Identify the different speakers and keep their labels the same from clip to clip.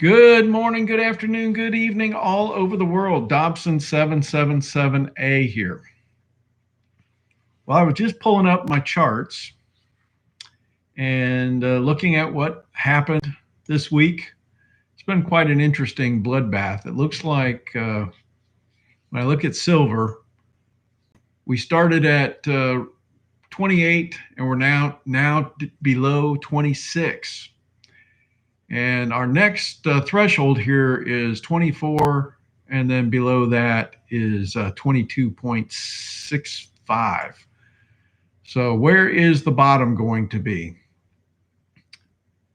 Speaker 1: Good morning, good afternoon, good evening, all over the world. Dobson777a here. Well, I was just pulling up my charts and looking at what happened this week. It's been quite an interesting bloodbath. It looks like when I look at silver, we started at 28 and we're now below 26. And our next threshold here is 24, and then below that is 22.65. So where is the bottom going to be?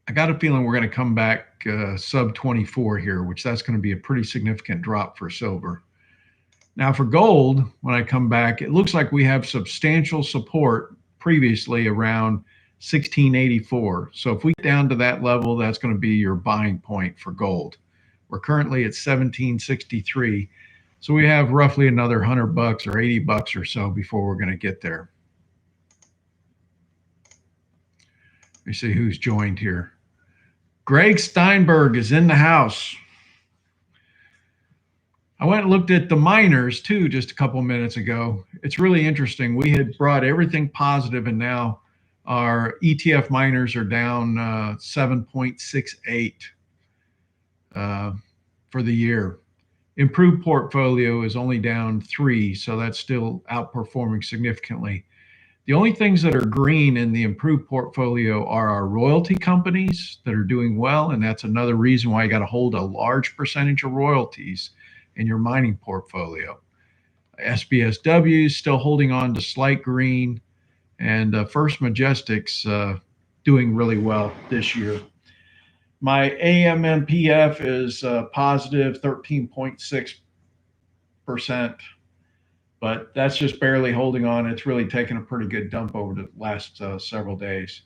Speaker 1: I got a feeling we're going to come back sub 24 here, which that's going to be a pretty significant drop for silver. Now for gold, when I come back, it looks like we have substantial support previously around 1684. So if we get down to that level, that's going to be your buying point for gold. We're currently at 1763. So we have roughly another $100 or 80 bucks or so before we're going to get there. Let me see who's joined here. Greg Steinberg is in the house. I went and looked at the miners too just a couple minutes ago. It's really interesting. We had brought everything positive, and now our ETF miners are down 7.68 for the year. Improved portfolio is only down 3, so that's still outperforming significantly. The only things that are green in the improved portfolio are our royalty companies that are doing well, and that's another reason why you got to hold a large percentage of royalties in your mining portfolio. SBSW is still holding on to slight green, and First Majestic's doing really well this year. My AMMPF is positive 13.6%, but that's just barely holding on. It's really taken a pretty good dump over the last several days.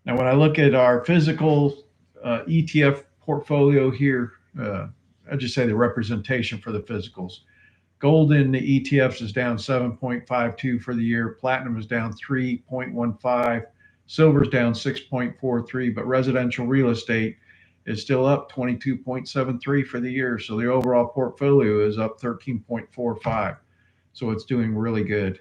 Speaker 1: Now, when I look at our physical ETF portfolio here, I just say the representation for the physicals. Gold in the ETFs is down 7.52 for the year. Platinum is down 3.15. Silver is down 6.43, but residential real estate is still up 22.73 for the year. So the overall portfolio is up 13.45. So it's doing really good.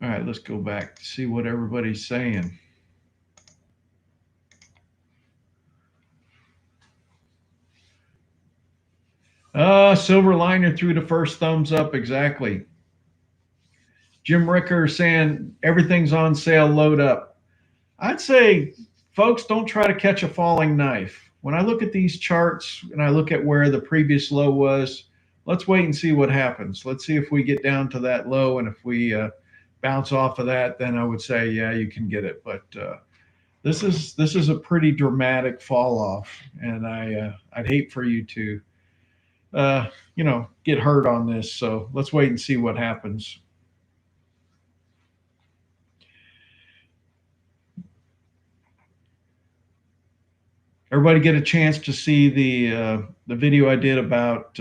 Speaker 1: All right, let's go back to see what everybody's saying. Silver liner through the first thumbs up, exactly. Jim Ricker saying everything's on sale, load up. I'd say, folks, don't try to catch a falling knife. When I look at these charts and I look at where the previous low was, let's wait and see what happens. Let's see if we get down to that low, and if we bounce off of that, then I would say, yeah, you can get it. But this is a pretty dramatic fall off, and I'd hate for you to get hurt on this. So let's wait and see what happens. Everybody get a chance to see the video I did about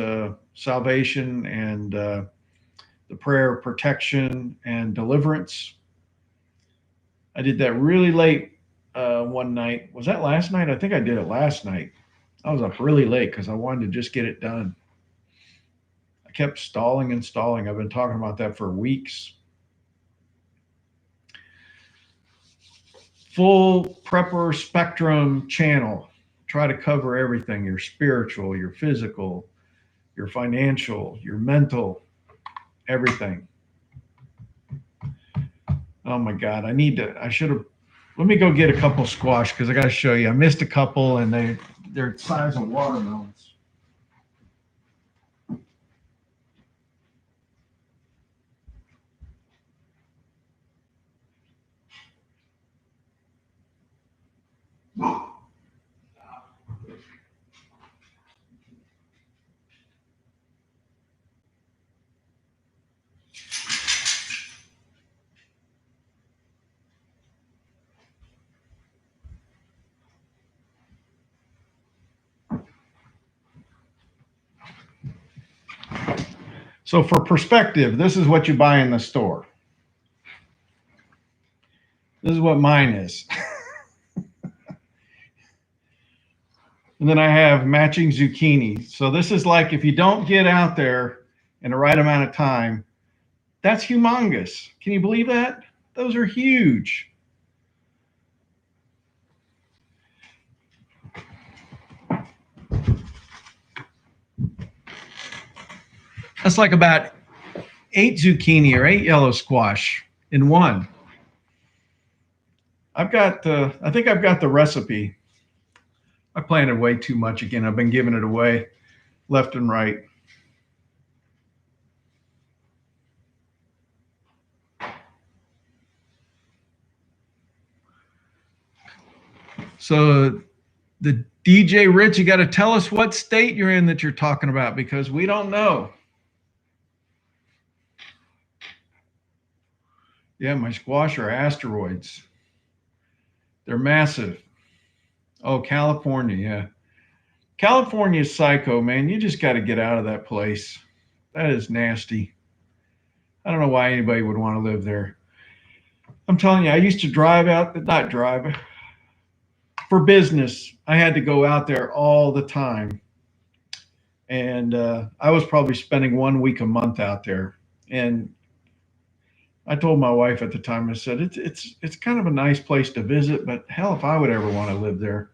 Speaker 1: salvation and the prayer of protection and deliverance. I did that really late one night. Was that last night? I think I did it last night. I was up really late because I wanted to just get it done. I kept stalling and stalling. I've been talking about that for weeks. Full prepper spectrum channel. Try to cover everything: your spiritual, your physical, your financial, your mental, everything. Oh my God, let me go get a couple squash because I got to show you. I missed a couple, and they're the size of watermelons. So for perspective, this is what you buy in the store. This is what mine is. And then I have matching zucchini. So this is like if you don't get out there in the right amount of time, that's humongous. Can you believe that? Those are huge. That's like about 8 zucchini or 8 yellow squash in one. I think I've got the recipe. I planted way too much again. I've been giving it away left and right. So the DJ Rich, you got to tell us what state you're in that you're talking about because we don't know. Yeah, my squash are asteroids. They're massive. Oh, California, yeah. California is psycho, man. You just got to get out of that place. That is nasty. I don't know why anybody would want to live there. I'm telling you, I used to drive out, not drive, for business. I had to go out there all the time. And I was probably spending 1 week a month out there. And I told my wife at the time, I said, it's kind of a nice place to visit, but hell, if I would ever want to live there.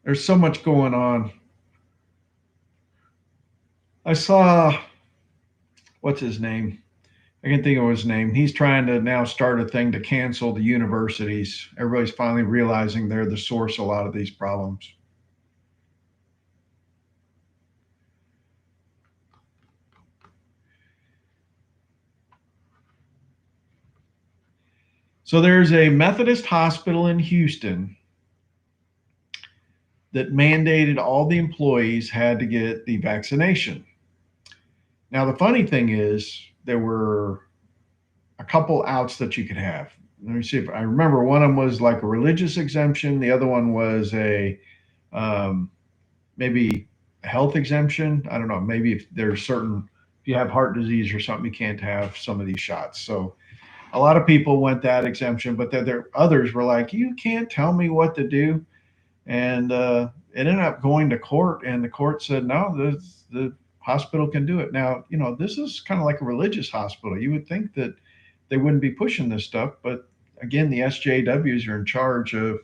Speaker 1: There's so much going on. I saw, what's his name? I can't think of his name. He's trying to now start a thing to cancel the universities. Everybody's finally realizing they're the source of a lot of these problems. So there's a Methodist Hospital in Houston that mandated all the employees had to get the vaccination. Now, the funny thing is, there were a couple outs that you could have. Let me see if I remember. One of them was like a religious exemption. The other one was a maybe a health exemption. I don't know. Maybe if there's certain, if you have heart disease or something, you can't have some of these shots. So a lot of people went that exemption, but there others were like, you can't tell me what to do. And it ended up going to court, and the court said, no, the hospital can do it. Now, you know, this is kind of like a religious hospital. You would think that they wouldn't be pushing this stuff, but again, the SJWs are in charge of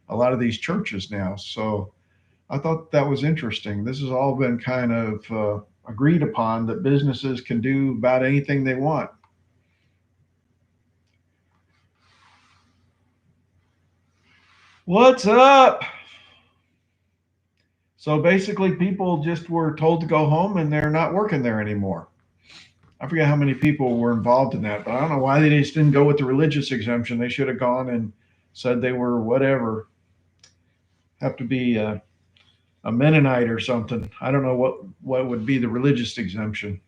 Speaker 1: a lot of these churches now. So I thought that was interesting. This has all been kind of agreed upon that businesses can do about anything they want. What's up? So basically, people just were told to go home and they're not working there anymore. I forget how many people were involved in that, but I don't know why they just didn't go with the religious exemption. They should have gone and said they were whatever. Have to be a Mennonite or something. I don't know what would be the religious exemption.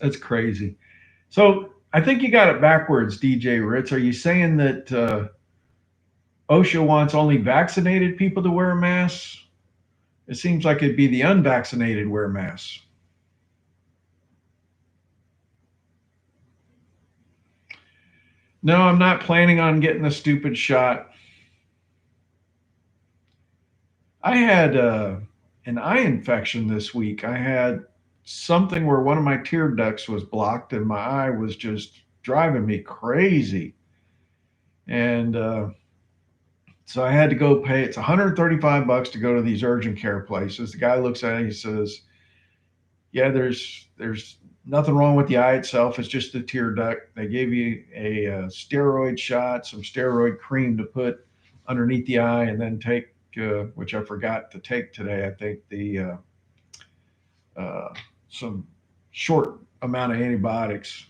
Speaker 1: It's crazy. So I think you got it backwards, DJ Ritz. Are you saying that OSHA wants only vaccinated people to wear masks? It seems like it'd be the unvaccinated wear masks. No, I'm not planning on getting the stupid shot. I had an eye infection this week. I had something where one of my tear ducts was blocked and my eye was just driving me crazy. And so I had to go pay. It's $135 to go to these urgent care places. The guy looks at it, he says, yeah, there's nothing wrong with the eye itself. It's just the tear duct. They gave you a steroid shot, some steroid cream to put underneath the eye, and then take, which I forgot to take today. I think the some short amount of antibiotics.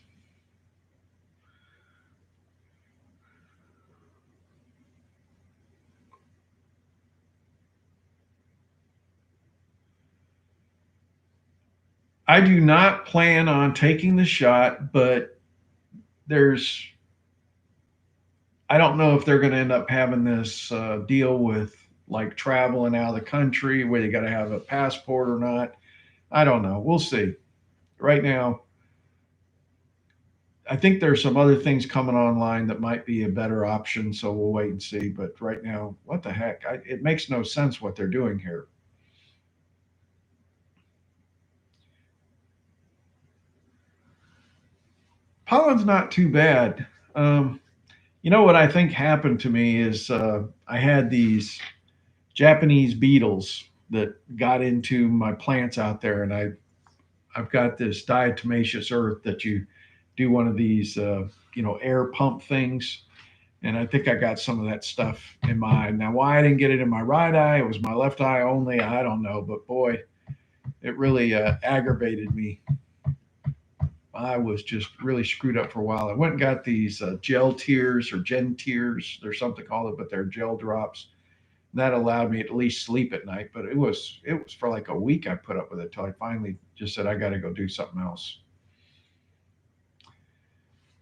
Speaker 1: I do not plan on taking the shot, but I don't know if they're going to end up having this deal with like traveling out of the country where you got to have a passport or not. I don't know. We'll see. Right now, I think there's some other things coming online that might be a better option. So we'll wait and see. But right now, what the heck? It makes no sense what they're doing here. Pollen's not too bad. You know what I think happened to me is I had these Japanese beetles that got into my plants out there, and I've got this diatomaceous earth that you do one of these air pump things, and I think I got some of that stuff in my eye. Now, why I didn't get it in my right eye, it was my left eye only, I don't know, but boy, it really aggravated me. I was just really screwed up for a while. I went and got these gel tears or gen tears, there's something called it, but they're gel drops. That allowed me to at least sleep at night, but it was for like a week I put up with it till I finally just said I got to go do something else.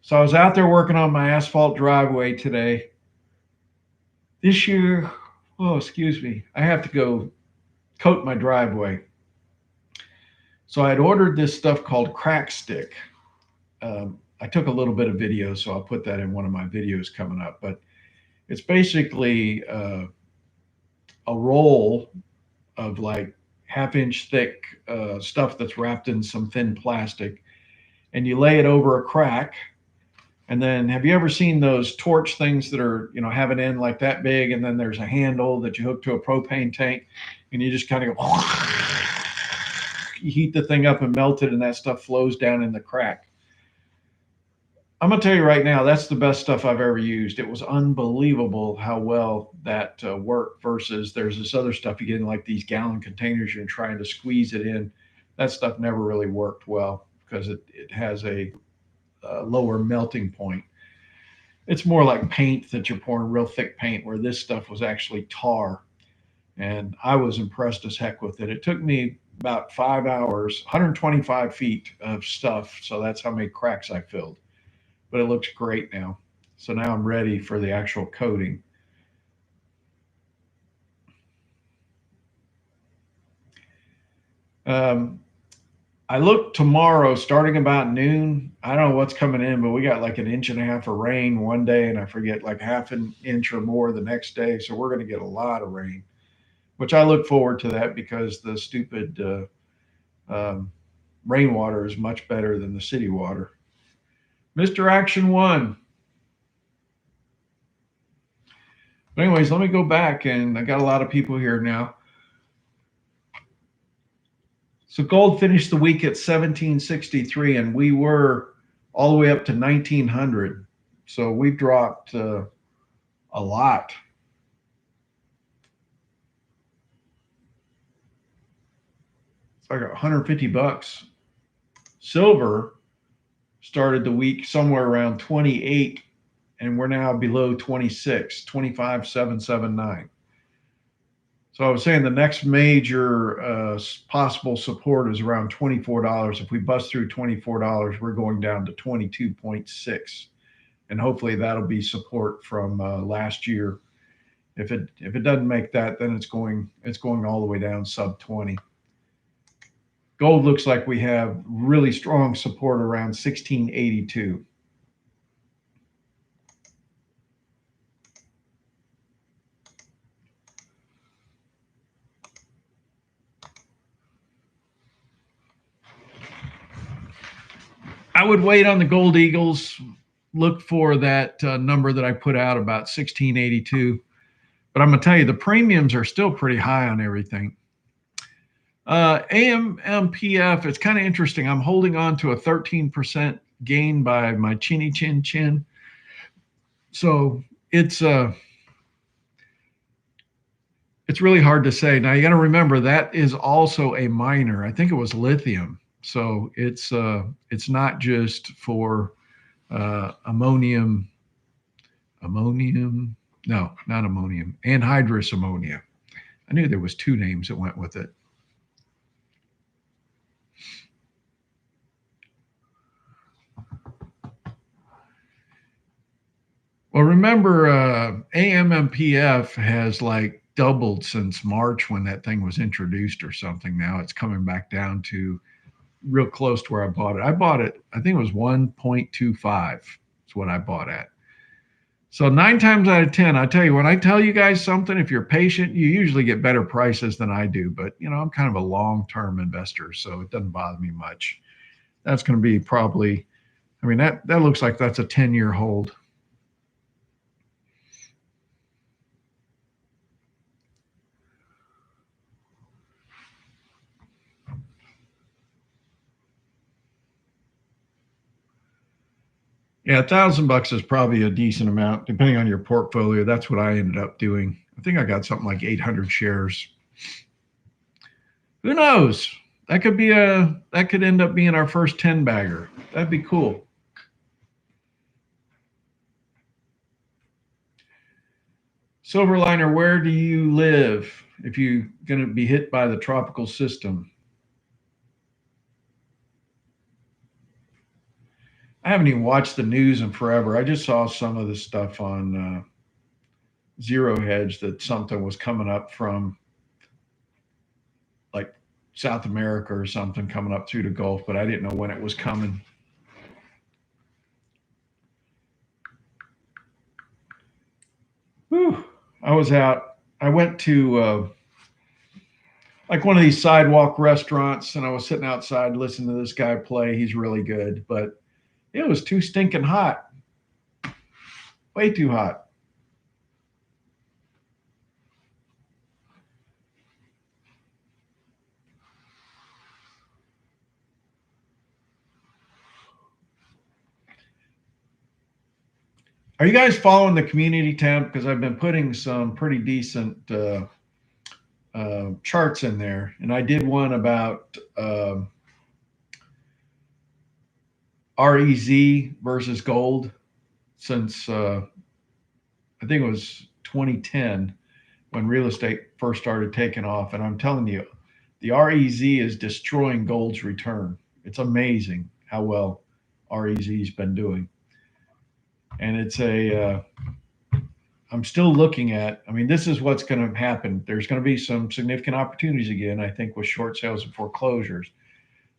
Speaker 1: So I was out there working on my asphalt driveway today. This year, oh, excuse me, I have to go coat my driveway. So I had ordered this stuff called crack stick. I took a little bit of video, so I'll put that in one of my videos coming up, but it's basically a roll of like half-inch thick stuff that's wrapped in some thin plastic, and you lay it over a crack. And then have you ever seen those torch things that are, have an end like that big, and then there's a handle that you hook to a propane tank, and you just kind of go, you heat the thing up and melt it, and that stuff flows down in the crack. I'm going to tell you right now, that's the best stuff I've ever used. It was unbelievable how well that worked versus there's this other stuff you get in like these gallon containers, you're trying to squeeze it in. That stuff never really worked well because it has a lower melting point. It's more like paint that you're pouring real thick paint, where this stuff was actually tar. And I was impressed as heck with it. It took me about 5 hours, 125 feet of stuff. So that's how many cracks I filled. But it looks great now. So now I'm ready for the actual coating. I look tomorrow starting about noon. I don't know what's coming in, but we got like 1.5 inches of rain one day, and I forget like 1/2 inch or more the next day. So we're going to get a lot of rain, which I look forward to that because the stupid rainwater is much better than the city water. Mr. Action 1. But anyways, let me go back, and I got a lot of people here now. So gold finished the week at 1763, and we were all the way up to 1900. So we've dropped a lot. It's like $150. Silver started the week somewhere around 28, and we're now below 26, 25,779. So I was saying the next major possible support is around $24. If we bust through $24, we're going down to 22.6, and hopefully that'll be support from last year. If it doesn't make that, then it's going all the way down sub 20. Gold looks like we have really strong support around 1682. I would wait on the gold eagles, look for that number that I put out about 1682. But I'm going to tell you, the premiums are still pretty high on everything. AMMPF, it's kind of interesting. I'm holding on to a 13% gain by my chinny chin chin. So it's really hard to say. Now you got to remember that is also a miner. I think it was lithium. So it's not just for ammonium. No, not ammonium. Anhydrous ammonia. I knew there was 2 names that went with it. Well, remember, AMMPF has like doubled since March when that thing was introduced or something. Now it's coming back down to real close to where I bought it. I bought it, I think it was 1.25 is what I bought at. So 9 times out of 10, I tell you, when I tell you guys something, if you're patient, you usually get better prices than I do. But, I'm kind of a long-term investor, so it doesn't bother me much. That's going to be probably, that looks like that's a 10-year hold. Yeah, $1,000 is probably a decent amount, depending on your portfolio. That's what I ended up doing. I think I got something like 800 shares. Who knows? That could end up being our first 10 bagger. That'd be cool. Silverliner, where do you live if you're going to be hit by the tropical system? I haven't even watched the news in forever. I just saw some of the stuff on Zero Hedge that something was coming up from like South America or something coming up through the Gulf, but I didn't know when it was coming. Whew. I was out. I went to like one of these sidewalk restaurants, and I was sitting outside listening to this guy play. He's really good, but it was too stinking hot. Way too hot. Are you guys following the community tab? Because I've been putting some pretty decent charts in there, and I did one about REZ versus gold since I think it was 2010 when real estate first started taking off. And I'm telling you, the REZ is destroying gold's return. It's amazing how well REZ's been doing. And it's I'm still looking at, this is what's going to happen. There's going to be some significant opportunities again, I think, with short sales and foreclosures.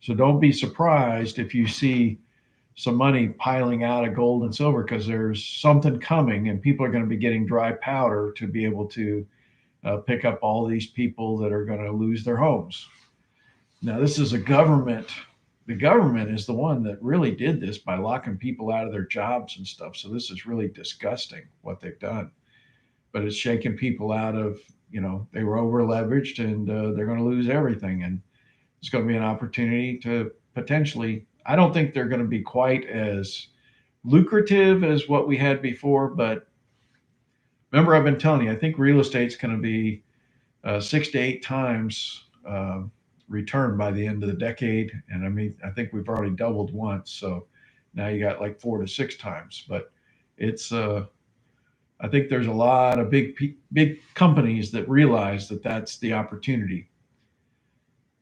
Speaker 1: So don't be surprised if you see some money piling out of gold and silver, because there's something coming and people are going to be getting dry powder to be able to pick up all these people that are going to lose their homes. Now, this is a government. The government is the one that really did this by locking people out of their jobs and stuff. So this is really disgusting what they've done. But it's shaking people out of, they were over leveraged and they're going to lose everything. And it's going to be an opportunity to potentially, I don't think they're going to be quite as lucrative as what we had before. But remember, I've been telling you, I think real estate's going to be 6 to 8 times return by the end of the decade. And I think we've already doubled once. So now you got like 4 to 6 times. But it's, I think there's a lot of big companies that realize that that's the opportunity.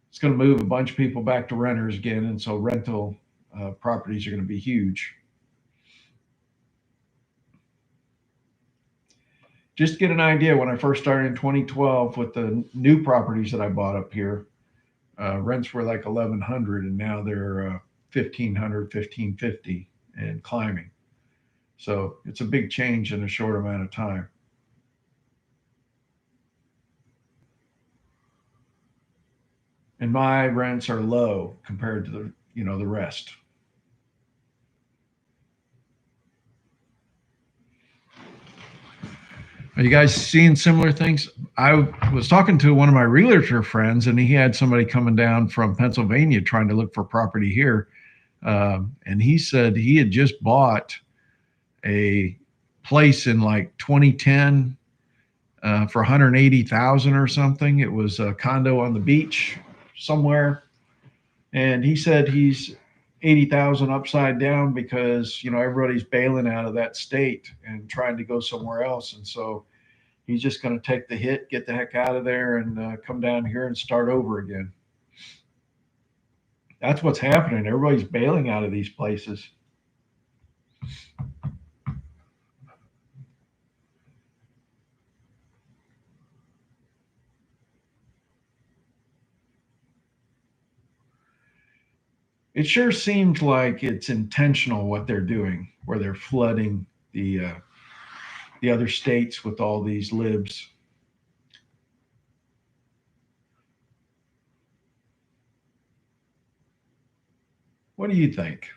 Speaker 1: It's going to move a bunch of people back to renters again. And so rental properties are going to be huge. Just to get an idea, when I first started in 2012 with the new properties that I bought up here, rents were like $1,100, and now they're $1,500, $1,550, and climbing. So it's a big change in a short amount of time. And my rents are low compared to the rest. Are you guys seeing similar things? I was talking to one of my realtor friends, and he had somebody coming down from Pennsylvania trying to look for property here. And he said he had just bought a place in like 2010 for 180,000 or something. It was a condo on the beach somewhere. And he said he's 80,000 upside down because, everybody's bailing out of that state and trying to go somewhere else. And so he's just going to take the hit, get the heck out of there, and come down here and start over again. That's what's happening. Everybody's bailing out of these places. It sure seems like it's intentional what they're doing, where they're flooding the other states with all these libs. What do you think?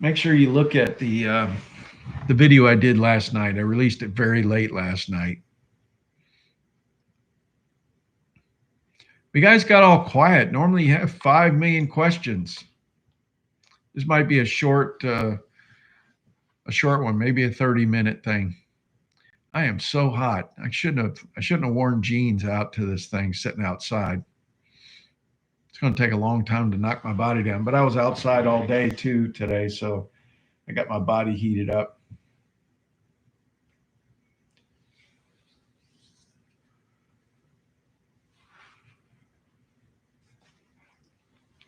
Speaker 1: Make sure you look at the video I did last night. I released it very late last night. You guys got all quiet. Normally you have 5 million questions. This might be a short one, maybe a 30-minute thing. I am so hot. I shouldn't have worn jeans out to this thing sitting outside. It's going to take a long time to knock my body down, but I was outside all day too today, so I got my body heated up.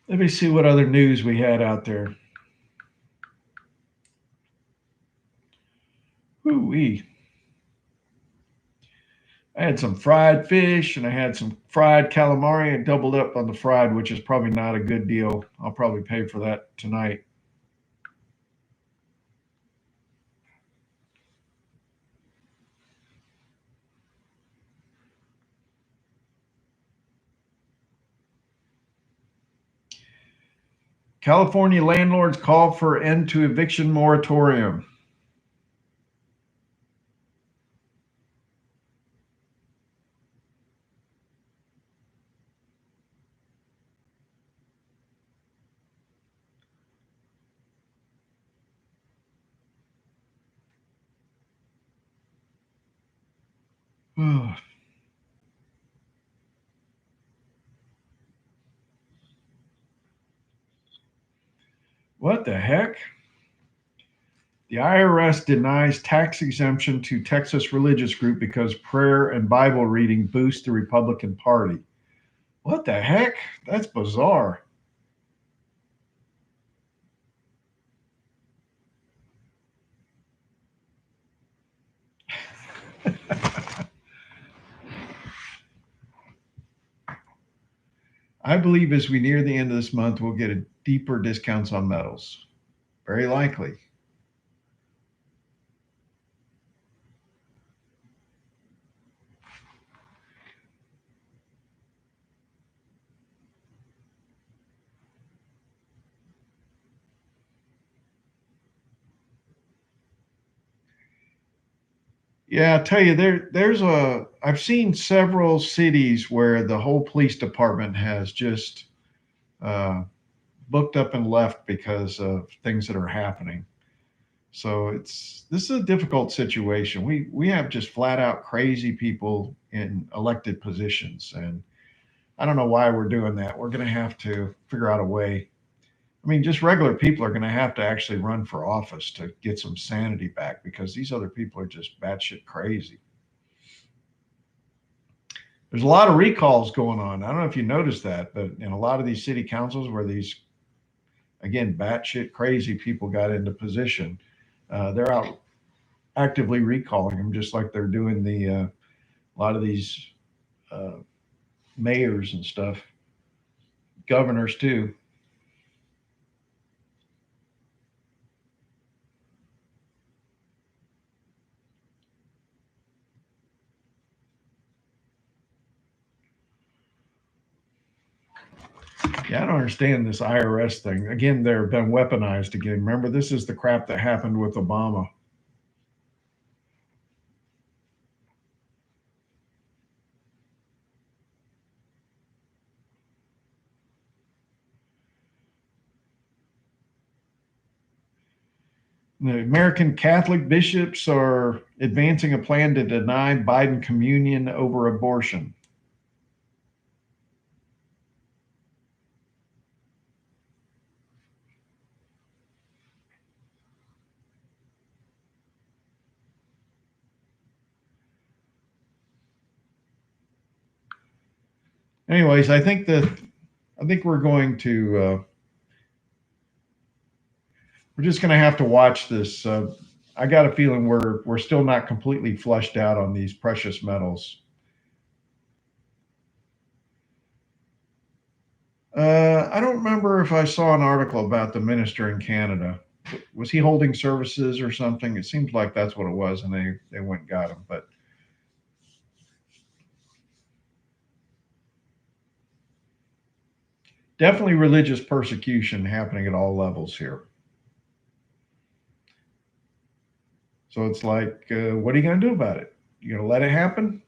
Speaker 1: Let me see what other news we had out there. Woo-wee. I had some fried fish and I had some fried calamari and doubled up on the fried, which is probably not a good deal. I'll probably pay for that tonight. California landlords call for end to eviction moratorium. What the heck? The IRS denies tax exemption to Texas religious group because prayer and Bible reading boost the Republican Party. What the heck? That's bizarre. I believe as we near the end of this month, we'll get a deeper discounts on metals. Very likely. Yeah, I tell you, I've seen several cities where the whole police department has just booked up and left because of things that are happening. So this is a difficult situation. We have just flat out crazy people in elected positions, and I don't know why we're doing that. We're going to have to figure out a way. I mean, just regular people are going to have to actually run for office to get some sanity back because these other people are just batshit crazy. There's a lot of recalls going on. I don't know if you noticed that, but in a lot of these city councils where these, again, batshit crazy people got into position, they're out actively recalling them, just like they're doing a lot of these mayors and stuff, governors too. Yeah, I don't understand this IRS thing. Again, they're been weaponized again. Remember, this is the crap that happened with Obama. The American Catholic bishops are advancing a plan to deny Biden communion over abortion. Anyways, I think we're going to we're just going to have to watch this. I got a feeling we're still not completely flushed out on these precious metals. I don't remember if I saw an article about the minister in Canada. Was he holding services or something? It seems like that's what it was, and they went and got him. But definitely religious persecution happening at all levels here. So it's like, what are you going to do about it? You going to let it happen?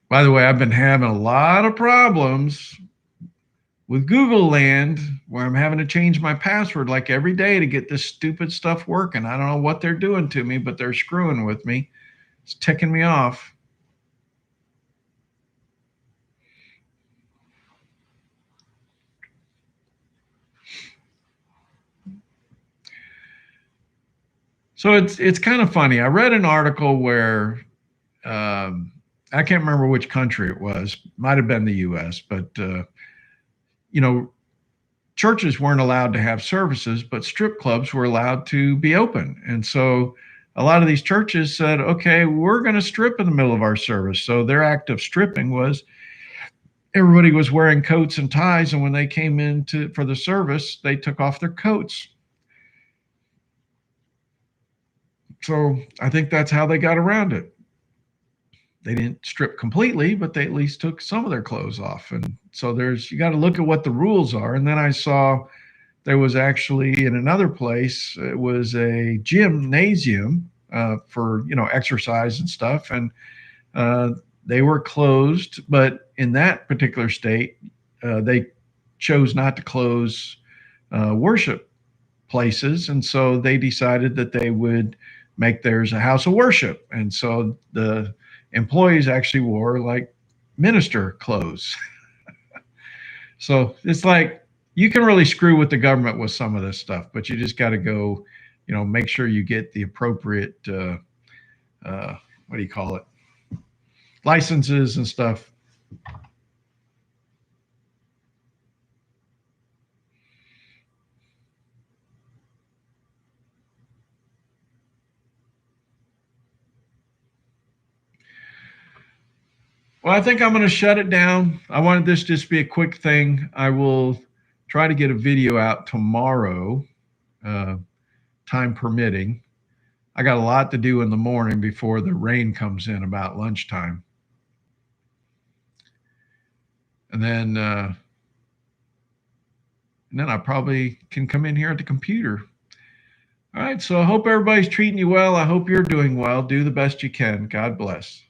Speaker 1: By the way, I've been having a lot of problems with Google Land where I'm having to change my password like every day to get this stupid stuff working. I don't know what they're doing to me, but they're screwing with me. It's ticking me off. So it's kind of funny. I read an article where I can't remember which country it was. Might have been the U.S., but you know, churches weren't allowed to have services, but strip clubs were allowed to be open. And so a lot of these churches said, okay, we're going to strip in the middle of our service. So their act of stripping was everybody was wearing coats and ties. And when they came in for the service, they took off their coats. So I think that's how they got around it. They didn't strip completely, but they at least took some of their clothes off. And so you got to look at what the rules are. And then I saw there was actually in another place, it was a gymnasium for, exercise and stuff. And they were closed, but in that particular state, they chose not to close worship places. And so they decided that they would make theirs a house of worship. And so the employees actually wore like minister clothes. So it's like you can really screw with the government with some of this stuff, but you just got to go, make sure you get the appropriate, what do you call it? Licenses and stuff. Well, I think I'm going to shut it down. I wanted this just to be a quick thing. I will try to get a video out tomorrow, time permitting. I got a lot to do in the morning before the rain comes in about lunchtime. And then I probably can come in here at the computer. All right. So I hope everybody's treating you well. I hope you're doing well. Do the best you can. God bless.